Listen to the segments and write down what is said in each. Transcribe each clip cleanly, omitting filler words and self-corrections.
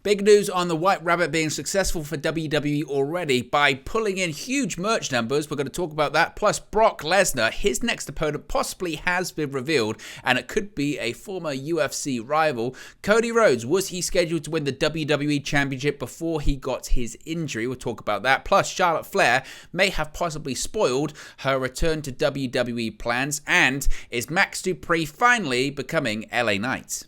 Big news on the White Rabbit being successful for WWE already by pulling in huge merch numbers. We're going to talk about that. Plus, Brock Lesnar, his next opponent possibly has been revealed, and it could be a former UFC rival. Cody Rhodes, was he scheduled to win the WWE Championship before he got his injury? We'll talk about that. Plus, Charlotte Flair may have possibly spoiled her return to WWE plans. And is Max Dupree finally becoming LA Knight?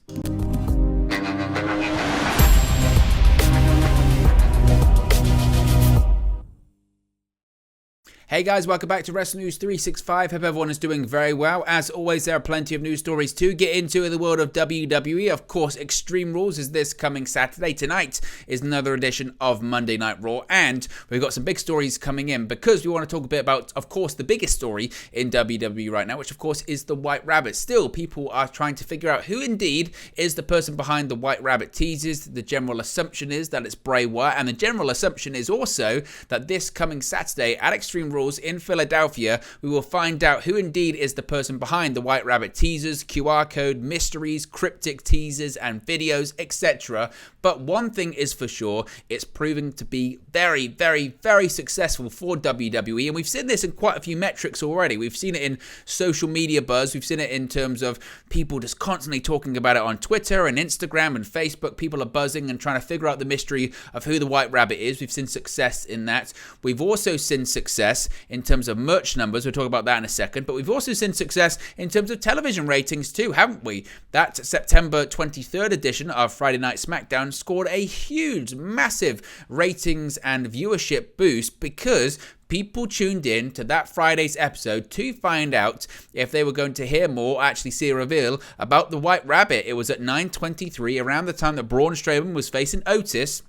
Hey guys, welcome back to Wrestling News 365. Hope everyone is doing very well. As always, there are plenty of news stories to get into in the world of WWE. Of course, Extreme Rules is this coming Saturday. Tonight is another edition of Monday Night Raw, and we've got some big stories coming in because we want to talk a bit about, of course, the biggest story in WWE right now, which of course is the White Rabbit. Still, people are trying to figure out who indeed is the person behind the White Rabbit teases. The general assumption is that it's Bray Wyatt, and the general assumption is also that this coming Saturday at Extreme Rules in Philadelphia, we will find out who indeed is the person behind the White Rabbit teasers, QR code, mysteries, cryptic teasers and videos, etc. But one thing is for sure, it's proving to be very, very, very successful for WWE, and we've seen this in quite a few metrics already. We've seen it in social media buzz, we've seen it in terms of people just constantly talking about it on Twitter and Instagram and Facebook. People are buzzing and trying to figure out the mystery of who the White Rabbit is. We've seen success in that. We've also seen success in terms of merch numbers. We'll talk about that in a second. But we've also seen success in terms of television ratings too, haven't we? That September 23rd edition of Friday Night SmackDown scored a huge, massive ratings and viewership boost because people tuned in to that Friday's episode to find out if they were going to hear more, or actually see a reveal about the White Rabbit. It was at 9:23, around the time that Braun Strowman was facing Otis.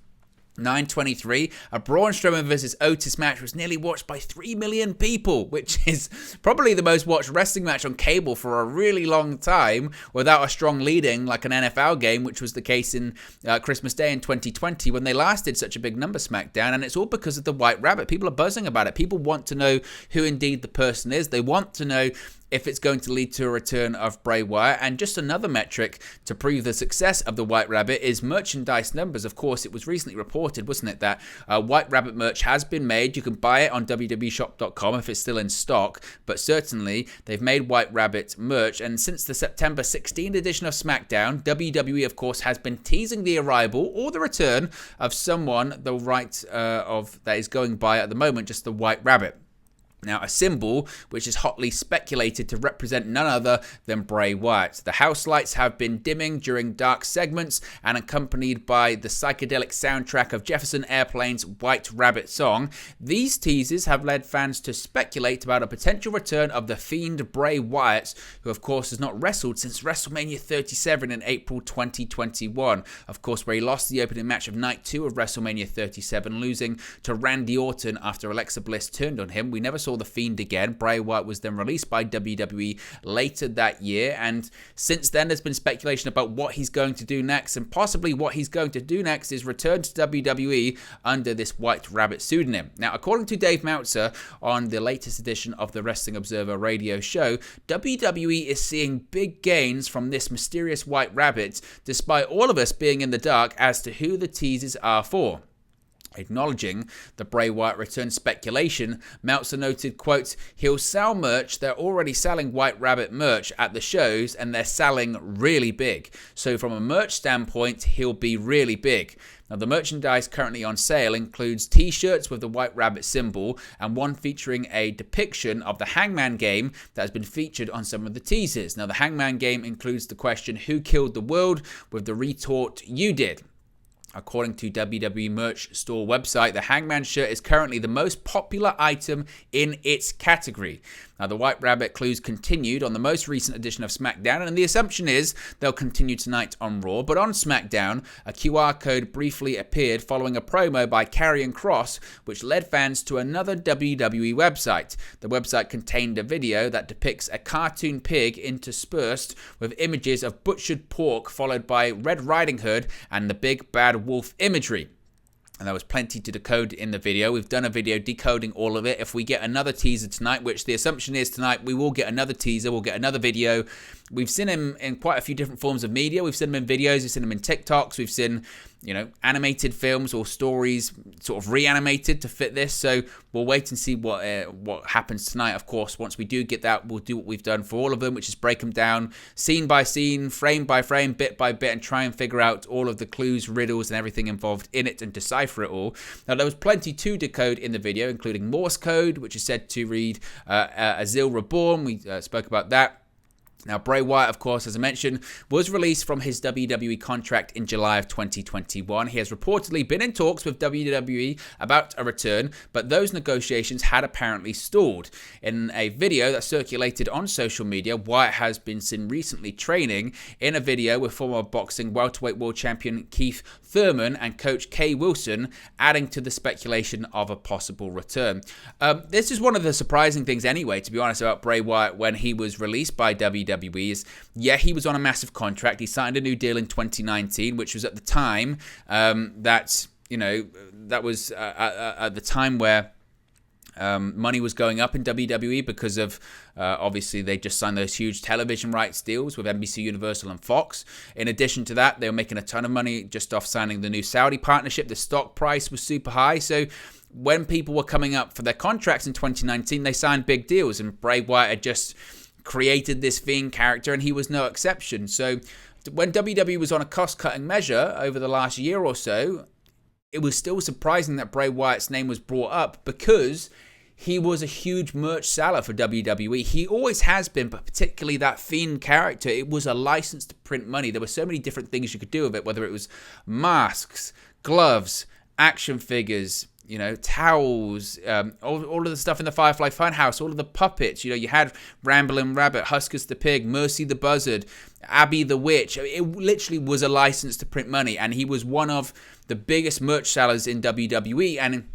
9:23, a Braun Strowman versus Otis match was nearly watched by 3 million people, which is probably the most watched wrestling match on cable for a really long time without a strong leading like an NFL game, which was the case in Christmas Day in 2020 when they last did such a big number SmackDown. And it's all because of the White Rabbit. People are buzzing about it. People want to know who indeed the person is. They want to know if it's going to lead to a return of Bray Wyatt. And just another metric to prove the success of the White Rabbit is merchandise numbers. Of course, it was recently reported, wasn't it, that White Rabbit merch has been made. You can buy it on www.shop.com if it's still in stock, but certainly they've made White Rabbit merch. And since the September 16th edition of SmackDown, WWE, of course, has been teasing the arrival or the return of someone the right of that is going by at the moment just the White Rabbit. Now, a symbol which is hotly speculated to represent none other than Bray Wyatt. The house lights have been dimming during dark segments and accompanied by the psychedelic soundtrack of Jefferson Airplane's White Rabbit song. These teases have led fans to speculate about a potential return of the Fiend Bray Wyatt, who of course has not wrestled since WrestleMania 37 in April 2021. Of course, where he lost the opening match of Night 2 of WrestleMania 37, losing to Randy Orton after Alexa Bliss turned on him. We never saw the Fiend again. Bray Wyatt was then released by WWE later that year, and since then there's been speculation about what he's going to do next, and possibly what he's going to do next is return to WWE under this White Rabbit pseudonym. Now, according to Dave Meltzer on the latest edition of the Wrestling Observer radio show, WWE is seeing big gains from this mysterious White Rabbit, despite all of us being in the dark as to who the teasers are for. Acknowledging the Bray Wyatt return speculation, Meltzer noted, quote, "He'll sell merch. They're already selling White Rabbit merch at the shows, and they're selling really big. So from a merch standpoint, he'll be really big." Now, the merchandise currently on sale includes t-shirts with the White Rabbit symbol and one featuring a depiction of the Hangman game that has been featured on some of the teasers. Now, the Hangman game includes the question, "Who killed the world?" with the retort, "You did." According to WWE merch store website, the Hangman shirt is currently the most popular item in its category. Now, the White Rabbit clues continued on the most recent edition of SmackDown, and the assumption is they'll continue tonight on Raw. But on SmackDown, a QR code briefly appeared following a promo by Karrion Kross, which led fans to another WWE website. The website contained a video that depicts a cartoon pig interspersed with images of butchered pork, followed by Red Riding Hood and the big bad wolf imagery. And there was plenty to decode in the video. We've done a video decoding all of it. If we get another teaser tonight, which the assumption is tonight, we will get another teaser, we'll get another video. We've seen him in quite a few different forms of media. We've seen him in videos, we've seen him in TikToks, we've seen animated films or stories sort of reanimated to fit this. So we'll wait and see what happens tonight. Of course, once we do get that, we'll do what we've done for all of them, which is break them down scene by scene, frame by frame, bit by bit, and try and figure out all of the clues, riddles, and everything involved in it and decipher it all. Now, there was plenty to decode in the video, including Morse code, which is said to read Azil Reborn. We spoke about that. Now, Bray Wyatt, of course, as I mentioned, was released from his WWE contract in July of 2021. He has reportedly been in talks with WWE about a return, but those negotiations had apparently stalled. In a video that circulated on social media, Wyatt has been seen recently training in a video with former boxing welterweight world champion Keith Thurman and coach Kay Wilson, adding to the speculation of a possible return. This is one of the surprising things anyway, to be honest, about Bray Wyatt when he was released by WWE. Is, he was on a massive contract. He signed a new deal in 2019, which was at the time that was at the time where money was going up in WWE because of obviously they just signed those huge television rights deals with NBC Universal and Fox. In addition to that, they were making a ton of money just off signing the new Saudi partnership. The stock price was super high, so when people were coming up for their contracts in 2019, they signed big deals, and Bray Wyatt had just created this Fiend character, and he was no exception. So when WWE was on a cost-cutting measure over the last year or so, it was still surprising that Bray Wyatt's name was brought up because he was a huge merch seller for WWE. He always has been, but particularly that Fiend character, it was a license to print money. There were so many different things you could do with it, whether it was masks, gloves, action figures, towels, all of the stuff in the Firefly Funhouse, all of the puppets. You had Ramblin' Rabbit, Huskus the Pig, Mercy the Buzzard, Abby the Witch. It literally was a license to print money, and he was one of the biggest merch sellers in WWE, and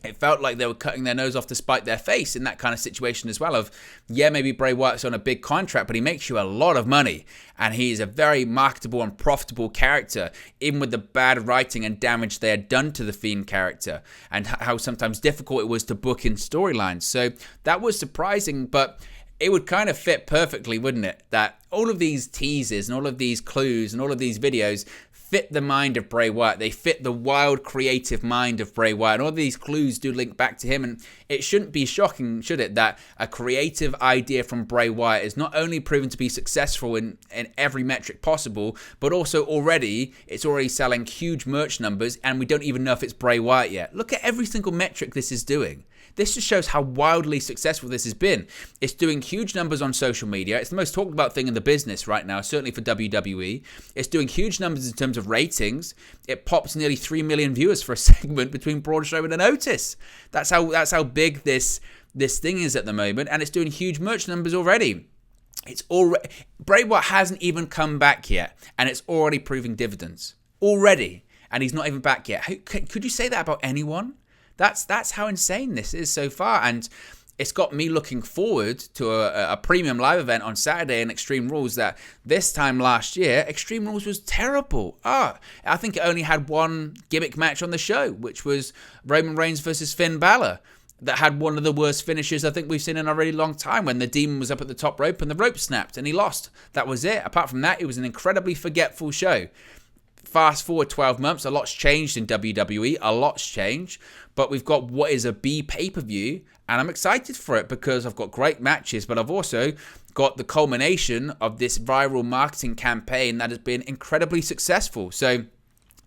it felt like they were cutting their nose off to spite their face in that kind of situation as well of, maybe Bray Wyatt's on a big contract, but he makes you a lot of money, and he is a very marketable and profitable character, even with the bad writing and damage they had done to the Fiend character, and how sometimes difficult it was to book in storylines. So that was surprising, but it would kind of fit perfectly, wouldn't it? That all of these teasers and all of these clues and all of these videos fit the mind of Bray Wyatt. They fit the wild, creative mind of Bray Wyatt. And all these clues do link back to him. And it shouldn't be shocking, should it, that a creative idea from Bray Wyatt is not only proven to be successful in every metric possible, but also it's already selling huge merch numbers, and we don't even know if it's Bray Wyatt yet. Look at every single metric this is doing. This just shows how wildly successful this has been. It's doing huge numbers on social media. It's the most talked about thing in the business right now, certainly for WWE. It's doing huge numbers in terms of ratings. It pops nearly 3 million viewers for a segment between Braun Strowman and Otis. That's how big this thing is at the moment, and it's doing huge merch numbers already. Bray Wyatt hasn't even come back yet, and it's already proving dividends already, and he's not even back yet. Could you say that about anyone? That's how insane this is so far, and it's got me looking forward to a premium live event on Saturday in Extreme Rules that this time last year, Extreme Rules was terrible. I think it only had one gimmick match on the show, which was Roman Reigns versus Finn Balor. That had one of the worst finishes I think we've seen in a really long time, when the Demon was up at the top rope and the rope snapped and he lost. That was it. Apart from that, it was an incredibly forgetful show. Fast forward 12 months, a lot's changed in WWE, a lot's changed, but we've got what is a B pay-per-view, and I'm excited for it because I've got great matches, but I've also got the culmination of this viral marketing campaign that has been incredibly successful. So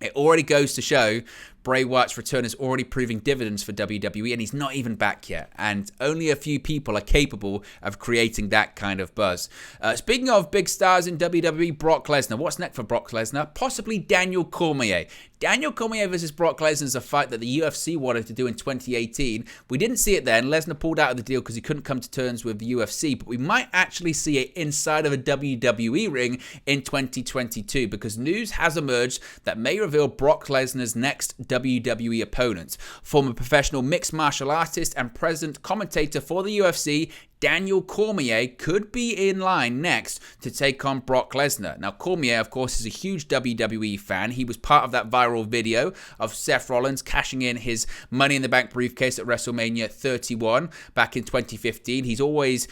it already goes to show Bray Wyatt's return is already proving dividends for WWE, and he's not even back yet. And only a few people are capable of creating that kind of buzz. Speaking of big stars in WWE, Brock Lesnar. What's next for Brock Lesnar? Possibly Daniel Cormier. Daniel Cormier versus Brock Lesnar is a fight that the UFC wanted to do in 2018. We didn't see it then. Lesnar pulled out of the deal because he couldn't come to terms with the UFC, but we might actually see it inside of a WWE ring in 2022 because news has emerged that may reveal Brock Lesnar's next WWE opponent. Former professional mixed martial artist and present commentator for the UFC, Daniel Cormier could be in line next to take on Brock Lesnar. Now, Cormier, of course, is a huge WWE fan. He was part of that viral video of Seth Rollins cashing in his Money in the Bank briefcase at WrestleMania 31 back in 2015. He's always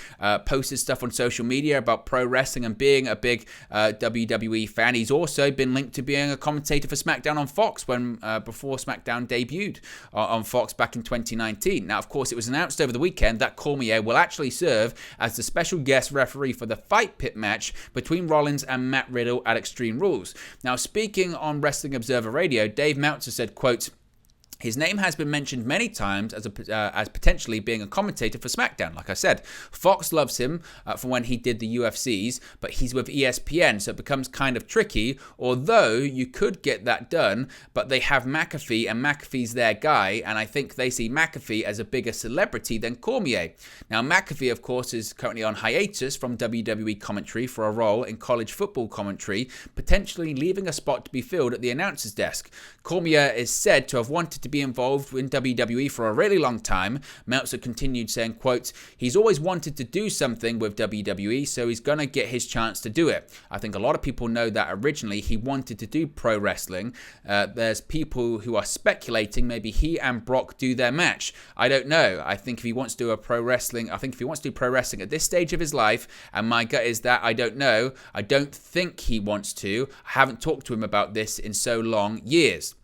posted stuff on social media about pro wrestling and being a big WWE fan. He's also been linked to being a commentator for SmackDown on Fox before SmackDown debuted on Fox back in 2019. Now, of course, it was announced over the weekend that Cormier will actually serve as the special guest referee for the Fight Pit match between Rollins and Matt Riddle at Extreme Rules. Now, speaking on Wrestling Observer Radio, Dave Meltzer said, quote, "His name has been mentioned many times as potentially being a commentator for SmackDown. Like I said, Fox loves him for when he did the UFCs, but he's with ESPN, so it becomes kind of tricky, although you could get that done, but they have McAfee, and McAfee's their guy, and I think they see McAfee as a bigger celebrity than Cormier." Now, McAfee, of course, is currently on hiatus from WWE commentary for a role in college football commentary, potentially leaving a spot to be filled at the announcer's desk. Cormier is said to have wanted to be involved in WWE for a really long time. Meltzer continued saying, quote, "He's always wanted to do something with WWE, so he's going to get his chance to do it. I think a lot of people know that originally he wanted to do pro wrestling. There's people who are speculating maybe he and Brock do their match. I don't know. I think if he wants to do pro wrestling at this stage of his life, and my gut is that I don't know. I don't think he wants to. I haven't talked to him about this in so long years."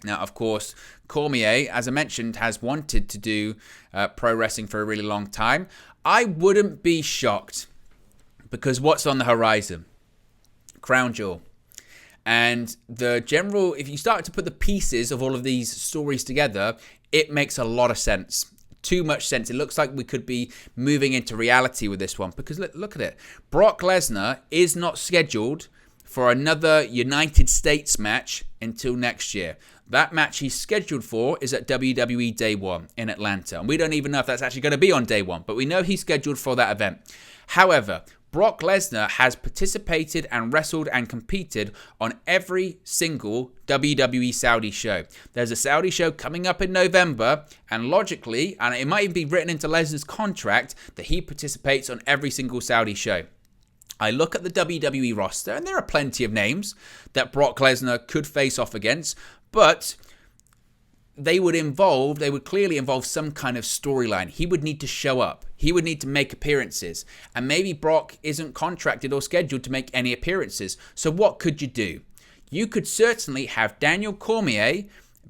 Now, of course, Cormier, as I mentioned, has wanted to do pro wrestling for a really long time. I wouldn't be shocked, because what's on the horizon? Crown Jewel. And if you start to put the pieces of all of these stories together, it makes a lot of sense. Too much sense. It looks like we could be moving into reality with this one, because look at it. Brock Lesnar is not scheduled for another United States match until next year. That match he's scheduled for is at WWE Day 1 in Atlanta. And we don't even know if that's actually going to be on Day 1, but we know he's scheduled for that event. However, Brock Lesnar has participated and wrestled and competed on every single WWE Saudi show. There's a Saudi show coming up in November, and logically, and it might even be written into Lesnar's contract, that he participates on every single Saudi show. I look at the WWE roster, and there are plenty of names that Brock Lesnar could face off against, but they would clearly involve some kind of storyline. He would need to show up. He would need to make appearances. And maybe Brock isn't contracted or scheduled to make any appearances. So what could you do? You could certainly have Daniel Cormier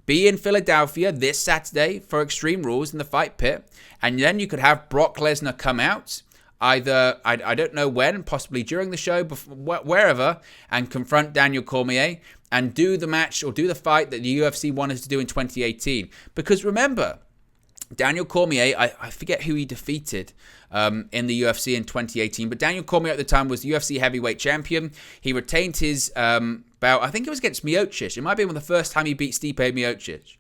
be in Philadelphia this Saturday for Extreme Rules in the Fight Pit. And then you could have Brock Lesnar come out, either, I don't know when, possibly during the show, wherever, and confront Daniel Cormier and do the match or do the fight that the UFC wanted to do in 2018. Because remember, Daniel Cormier, I forget who he defeated in the UFC in 2018, but Daniel Cormier at the time was the UFC heavyweight champion. He retained his bout, I think it was against Miocic. It might have been the first time he beat Stipe Miocic.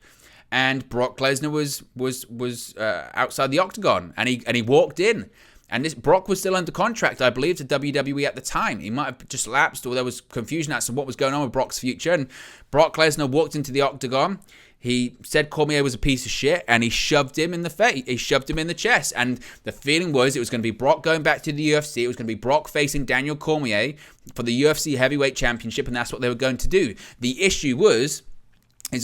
And Brock Lesnar was outside the octagon, and he walked in. And Brock was still under contract, I believe, to WWE at the time. He might have just lapsed, or there was confusion as to what was going on with Brock's future. And Brock Lesnar walked into the octagon. He said Cormier was a piece of shit, and he shoved him in the face. He shoved him in the chest. And the feeling was it was going to be Brock going back to the UFC. It was going to be Brock facing Daniel Cormier for the UFC Heavyweight Championship, and that's what they were going to do. The issue is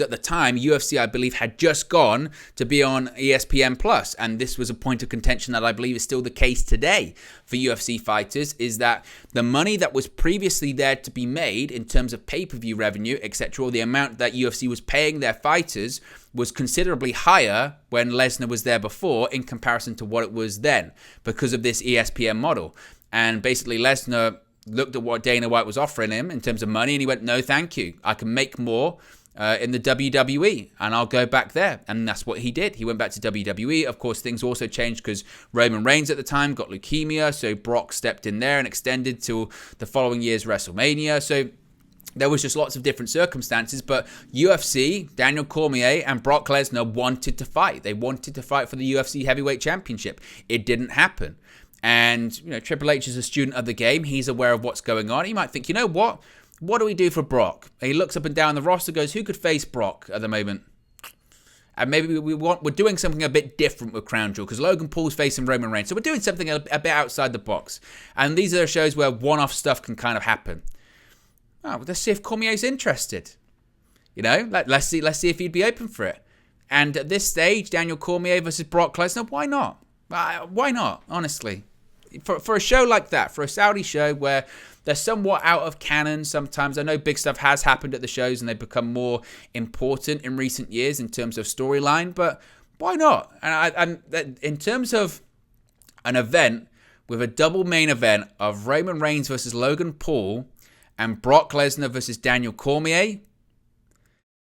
at the time, UFC, I believe, had just gone to be on ESPN+, and this was a point of contention that I believe is still the case today for UFC fighters, is that the money that was previously there to be made in terms of pay-per-view revenue, etc., or the amount that UFC was paying their fighters was considerably higher when Lesnar was there before in comparison to what it was then, because of this ESPN model. And basically, Lesnar looked at what Dana White was offering him in terms of money, and he went, no, thank you. I can make more in the WWE, and I'll go back there. And that's what he did. He went back to WWE. Of course, things also changed because Roman Reigns at the time got leukemia, so Brock stepped in there and extended till the following year's WrestleMania. So there was just lots of different circumstances, but UFC, Daniel Cormier and Brock Lesnar wanted to fight. They wanted to fight for the UFC Heavyweight Championship. It didn't happen. And, Triple H is a student of the game. He's aware of what's going on. He might think, you know what? What do we do for Brock? He looks up and down the roster, goes, who could face Brock at the moment? And maybe we're doing something a bit different with Crown Jewel because Logan Paul's facing Roman Reigns. So we're doing something a bit outside the box. And these are the shows where one-off stuff can kind of happen. Oh, well, let's see if Cormier's interested. You know, let's see if he'd be open for it. And at this stage, Daniel Cormier versus Brock Lesnar, why not? Why not, honestly? For a show like that, for a Saudi show where they're somewhat out of canon sometimes. I know big stuff has happened at the shows and they've become more important in recent years in terms of storyline, but why not? And in terms of an event with a double main event of Roman Reigns versus Logan Paul and Brock Lesnar versus Daniel Cormier,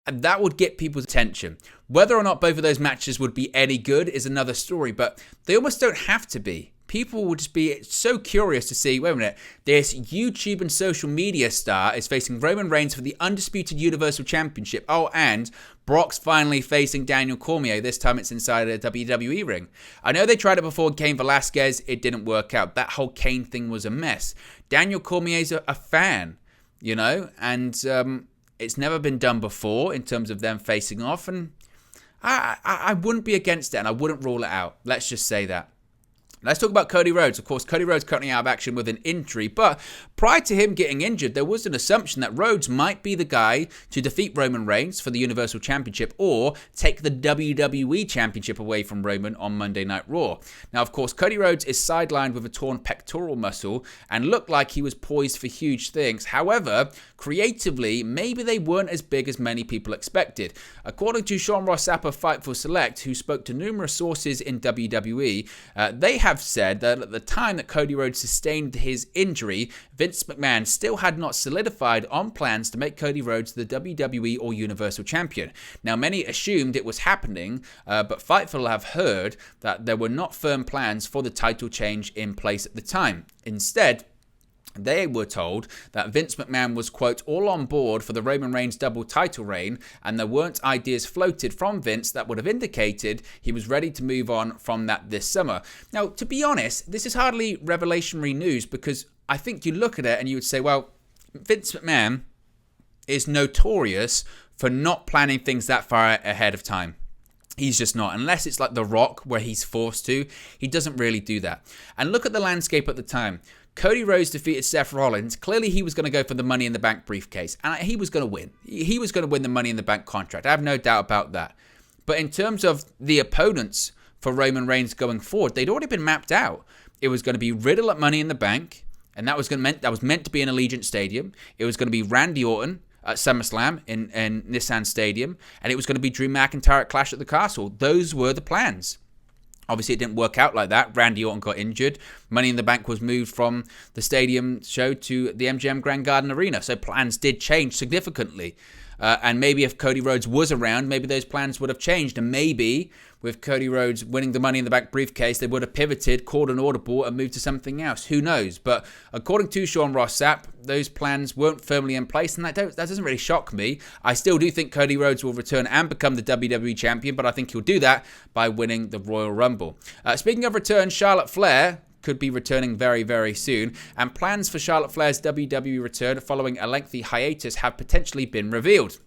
and that would get people's attention. Whether or not both of those matches would be any good is another story, but they almost don't have to be. People will just be so curious to see, wait a minute, this YouTube and social media star is facing Roman Reigns for the Undisputed Universal Championship. Oh, and Brock's finally facing Daniel Cormier. This time it's inside a WWE ring. I know they tried it before Cain Velasquez. It didn't work out. That whole Cain thing was a mess. Daniel Cormier's a fan, you know, and it's never been done before in terms of them facing off. And I wouldn't be against it, and I wouldn't rule it out. Let's just say that. Let's talk about Cody Rhodes. Of course, Cody Rhodes currently out of action with an injury, but prior to him getting injured, there was an assumption that Rhodes might be the guy to defeat Roman Reigns for the Universal Championship or take the WWE Championship away from Roman on Monday Night Raw. Now, of course, Cody Rhodes is sidelined with a torn pectoral muscle and looked like he was poised for huge things. However, creatively, maybe they weren't as big as many people expected. According to Sean Ross Sapp of Fightful Select, who spoke to numerous sources in WWE, they have said that at the time that Cody Rhodes sustained his injury, Vince McMahon still had not solidified on plans to make Cody Rhodes the WWE or Universal Champion. Now, many assumed it was happening, but Fightful have heard that there were not firm plans for the title change in place at the time. Instead, they were told that Vince McMahon was, quote, all on board for the Roman Reigns double title reign, and there weren't ideas floated from Vince that would have indicated he was ready to move on from that this summer. Now, to be honest, this is hardly revelationary news because I think you look at it and you would say, well, Vince McMahon is notorious for not planning things that far ahead of time. He's just not. Unless it's like The Rock where he's forced to, he doesn't really do that. And look at the landscape at the time. Cody Rhodes defeated Seth Rollins. Clearly, he was going to go for the Money in the Bank briefcase. And he was going to win. He was going to win the Money in the Bank contract. I have no doubt about that. But in terms of the opponents for Roman Reigns going forward, they'd already been mapped out. It was going to be Riddle at Money in the Bank. And that was meant to be in Allegiant Stadium. It was going to be Randy Orton at SummerSlam in Nissan Stadium. And it was going to be Drew McIntyre at Clash at the Castle. Those were the plans. Obviously, it didn't work out like that. Randy Orton got injured. Money in the Bank was moved from the stadium show to the MGM Grand Garden Arena. So plans did change significantly. And maybe if Cody Rhodes was around, maybe those plans would have changed. And maybe with Cody Rhodes winning the Money in the Bank briefcase, they would have pivoted, called an audible, and moved to something else. Who knows? But according to Sean Ross Sapp, those plans weren't firmly in place, and that doesn't really shock me. I still do think Cody Rhodes will return and become the WWE Champion, but I think he'll do that by winning the Royal Rumble. Speaking of return, Charlotte Flair could be returning very, very soon, and plans for Charlotte Flair's WWE return following a lengthy hiatus have potentially been revealed.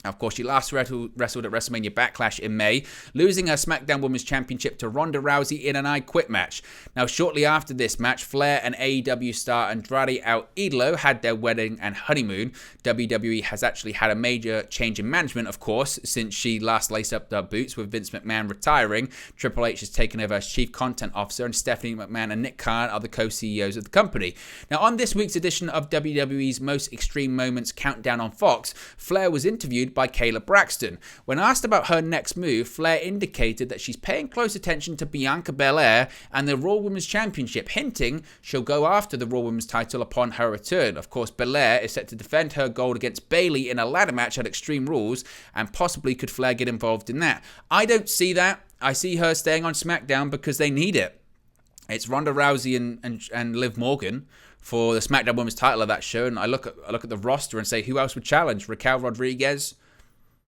Of course, she last wrestled at WrestleMania Backlash in May, losing her SmackDown Women's Championship to Ronda Rousey in an I Quit match. Now, shortly after this match, Flair and AEW star Andrade El Idolo had their wedding and honeymoon. WWE has actually had a major change in management, of course, since she last laced up her boots with Vince McMahon retiring. Triple H has taken over as Chief Content Officer, and Stephanie McMahon and Nick Khan are the co-CEOs of the company. Now, on this week's edition of WWE's Most Extreme Moments Countdown on Fox, Flair was interviewed by Kayla Braxton. When asked about her next move, Flair indicated that she's paying close attention to Bianca Belair and the Raw Women's Championship, hinting she'll go after the Raw Women's title upon her return. Of course, Belair is set to defend her gold against Bayley in a ladder match at Extreme Rules, and possibly could Flair get involved in that. I don't see that. I see her staying on SmackDown because they need it. It's Ronda Rousey and Liv Morgan for the SmackDown Women's title of that show, and I look at the roster and say, who else would challenge? Raquel Rodriguez?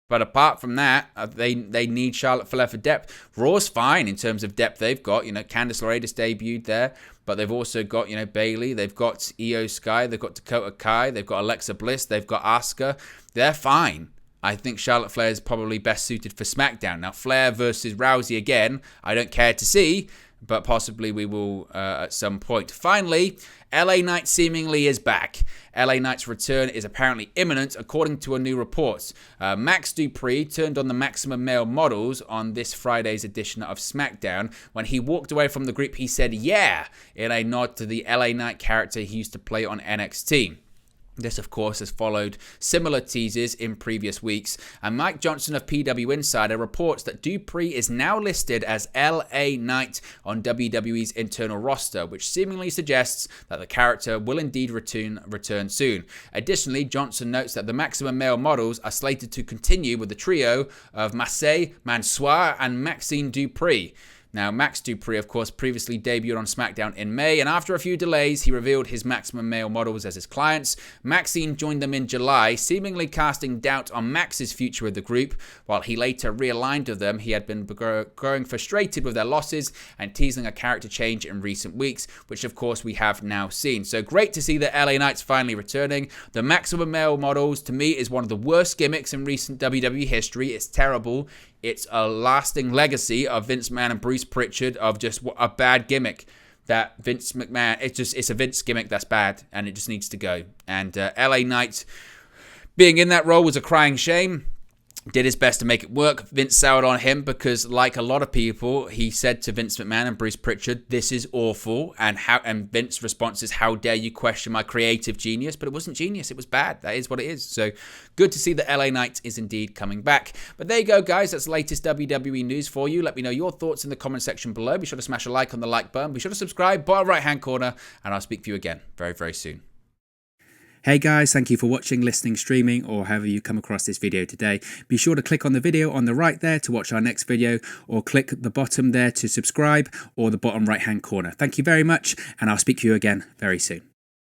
But apart from that, they need Charlotte Flair for depth. Raw's fine in terms of depth they've got. You know, Candice LeRae just debuted there. But they've also got, you know, Bayley. They've got Io Sky. They've got Dakota Kai. They've got Alexa Bliss. They've got Asuka. They're fine. I think Charlotte Flair is probably best suited for SmackDown. Now, Flair versus Rousey again, I don't care to see, but possibly we will at some point. Finally, LA Knight seemingly is back. LA Knight's return is apparently imminent, according to a new report. Max Dupree turned on the Maximum Male Models on this Friday's edition of SmackDown. When he walked away from the group, he said, "Yeah," in a nod to the LA Knight character he used to play on NXT. This, of course, has followed similar teases in previous weeks, and Mike Johnson of PW Insider reports that Dupree is now listed as LA Knight on WWE's internal roster, which seemingly suggests that the character will indeed return soon. Additionally, Johnson notes that the Maximum Male Models are slated to continue with the trio of Marseille, Mansoir, and Maxine Dupree. Now, Max Dupree, of course, previously debuted on SmackDown in May, and after a few delays, he revealed his Maximum Male Models as his clients. Maxine joined them in July, seemingly casting doubt on Max's future with the group. While he later realigned with them, he had been growing frustrated with their losses and teasing a character change in recent weeks, which, of course, we have now seen. So great to see the LA Knights finally returning. The Maximum Male Models, to me, is one of the worst gimmicks in recent WWE history. It's terrible. It's a lasting legacy of Vince McMahon and Bruce Pritchard of just a bad gimmick that Vince McMahon, it's a Vince gimmick that's bad and it just needs to go. And LA Knight being in that role was a crying shame. Did his best to make it work. Vince soured on him because, like a lot of people, he said to Vince McMahon and Bruce Pritchard, "This is awful." And Vince's response is, "How dare you question my creative genius?" But it wasn't genius, it was bad. That is what it is. So good to see that LA Knight is indeed coming back. But there you go, guys. That's the latest WWE news for you. Let me know your thoughts in the comment section below. Be sure to smash a like on the like button. Be sure to subscribe, bottom right hand corner, and I'll speak to you again very, very soon. Hey guys, thank you for watching, listening, streaming, or however you come across this video today. Be sure to click on the video on the right there to watch our next video, or click the bottom there to subscribe, or the bottom right hand corner. Thank you very much, and I'll speak to you again very soon.